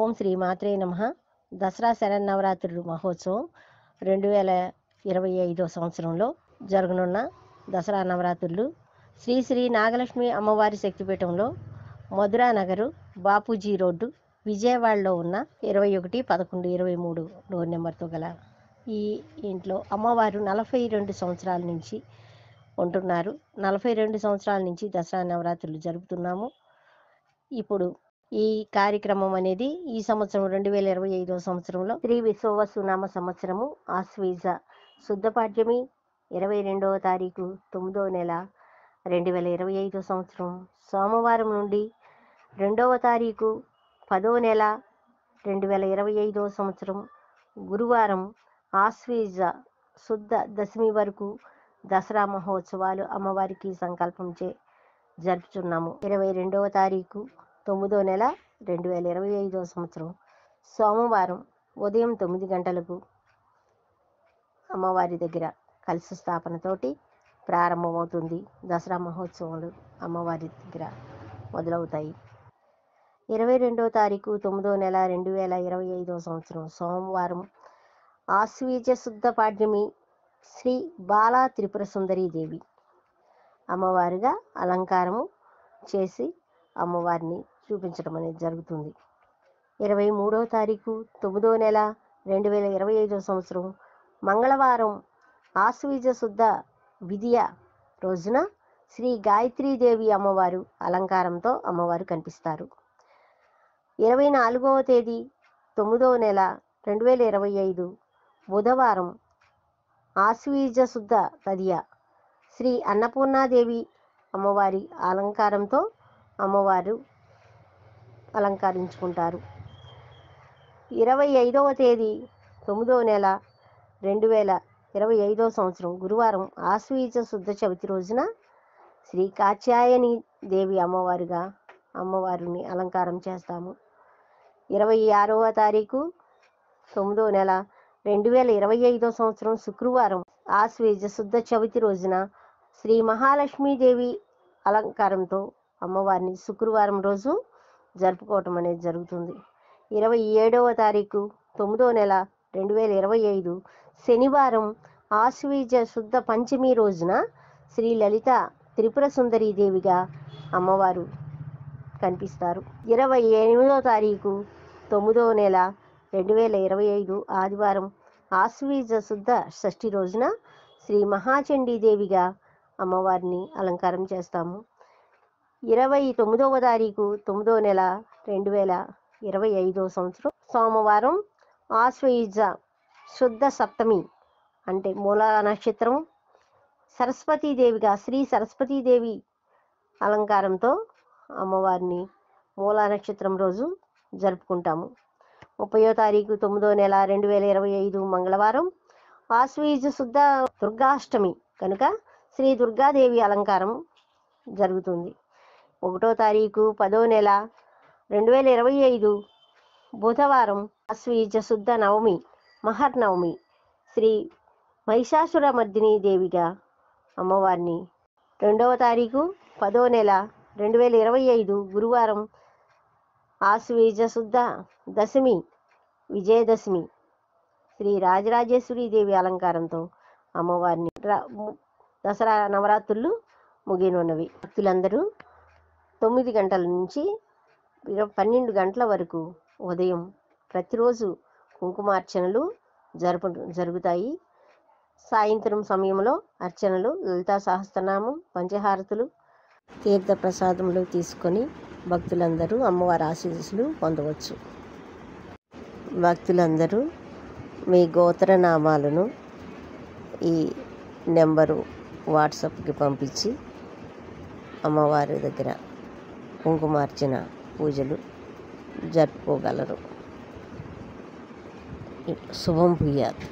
ఓం శ్రీ మాత్రే నమః. దసరా శరన్నవరాత్రులు మహోత్సవం 2025 సంవత్సరంలో జరగనున్న దసరా నవరాత్రులు శ్రీ శ్రీ నాగలక్ష్మి అమ్మవారి శక్తిపీఠంలో మధురా నగరు, బాపూజీ రోడ్డు, విజయవాడలో ఉన్న 21-11-23 డోర్ నెంబర్తో గల ఈ ఇంట్లో అమ్మవారు 42 సంవత్సరాల నుంచి ఉంటున్నారు. 42 సంవత్సరాల నుంచి దసరా నవరాత్రులు జరుపుతున్నాము. ఇప్పుడు ఈ కార్యక్రమం అనేది ఈ సంవత్సరం 2025 సంవత్సరంలో శ్రీ విశ్వవసునామ సంవత్సరము ఆశ్వీజ శుద్ధ పాడ్యమి 22వ తారీఖు 9వ నెల 2025 సంవత్సరం సోమవారం నుండి 2వ తారీఖు 10వ నెల 2025 సంవత్సరం గురువారం ఆశ్వీజ శుద్ధ దశమి వరకు దసరా మహోత్సవాలు అమ్మవారికి సంకల్పంచే జరుపుతున్నాము. 22వ తారీఖు 9వ నెల 2025 సంవత్సరం సోమవారం ఉదయం 9 గంటలకు అమ్మవారి దగ్గర కలశ స్థాపనతోటి ప్రారంభమవుతుంది. దసరా మహోత్సవాలు అమ్మవారి దగ్గర మొదలవుతాయి. 22వ తారీఖు 9వ నెల 2025 సంవత్సరం సోమవారం ఆశ్వీజ శుద్ధ పాడ్యమి శ్రీ బాలా త్రిపుర సుందరీ దేవి అమ్మవారిగా అలంకారము చేసి అమ్మవారిని చూపించడం అనేది జరుగుతుంది. 23వ తారీఖు 9వ నెల 2025 సంవత్సరం మంగళవారం ఆశ్వీజ శుద్ధ విదియ రోజున శ్రీ గాయత్రీదేవి అమ్మవారు అలంకారంతో అమ్మవారు కనిపిస్తారు. 24వ తేదీ 9వ నెల 2025 బుధవారం ఆశ్వీజ శుద్ధ తదియ శ్రీ అన్నపూర్ణాదేవి అమ్మవారి అలంకారంతో అమ్మవారు అలంకరించుకుంటారు. 25వ తేదీ 9వ నెల 2025 సంవత్సరం గురువారం ఆశ్వీజ శుద్ధ చవితి రోజున శ్రీ కాత్యాయని దేవి అమ్మవారుగా అమ్మవారిని అలంకారం చేస్తాము. 26వ తారీఖు 9వ నెల 2025 సంవత్సరం శుక్రవారం ఆశ్వీజ శుద్ధ చవితి రోజున శ్రీ మహాలక్ష్మీదేవి అలంకారంతో అమ్మవారిని శుక్రవారం రోజు జరుపుకోవటం అనేది జరుగుతుంది. 27వ తారీఖు 9వ నెల 2025 శనివారం ఆశ్వీజ శుద్ధ పంచమి రోజున శ్రీ లలిత త్రిపుర సుందరీ దేవిగా అమ్మవారు కనిపిస్తారు. 28వ తారీఖు 9వ నెల 2025 ఆదివారం ఆశ్వీజ శుద్ధ షష్ఠి రోజున శ్రీ మహాచండీ దేవిగా అమ్మవారిని అలంకారం చేస్తాము. 29వ తారీఖు 9వ నెల 2025 సంవత్సరం సోమవారం ఆశ్వయుజ శుద్ధ సప్తమి అంటే మూలా నక్షత్రం సరస్వతీదేవిగా శ్రీ సరస్వతీదేవి అలంకారంతో అమ్మవారిని మూలా నక్షత్రం రోజు జరుపుకుంటాము. 30వ తారీఖు 9వ నెల 2025 మంగళవారం ఆశ్వయుజ శుద్ధ దుర్గాష్టమి కనుక శ్రీ దుర్గాదేవి అలంకారం జరుగుతుంది. 1వ తారీఖు 10వ నెల 2025 బుధవారం ఆశ్వయుజ శుద్ధ నవమి మహర్నవమి శ్రీ మహిషాసుర మర్దిని దేవిగా అమ్మవారిని 2వ తారీఖు 10వ నెల 2025 గురువారం ఆశ్వయుజ శుద్ధ దశమి విజయదశమి శ్రీ రాజరాజేశ్వరి దేవి అలంకారంతో అమ్మవారిని దసరా నవరాత్రులు ముగియనున్నవి. భక్తులందరూ 9 గంటల నుంచి 12 గంటల వరకు ఉదయం ప్రతిరోజు కుంకుమార్చనలు జరుగుతాయి. సాయంత్రం సమయంలో అర్చనలు, లలితా సహస్రనామం, పంచహారతులు, తీర్థ ప్రసాదములు తీసుకొని భక్తులందరూ అమ్మవారి ఆశీస్సులు పొందవచ్చు. భక్తులందరూ మీ గోత్రనామాలను ఈ నెంబరు వాట్సాప్కి పంపించి అమ్మవారి దగ్గర కుంకుమార్చన పూజలు జరుపుకోగలరు. శుభం భూయాత్.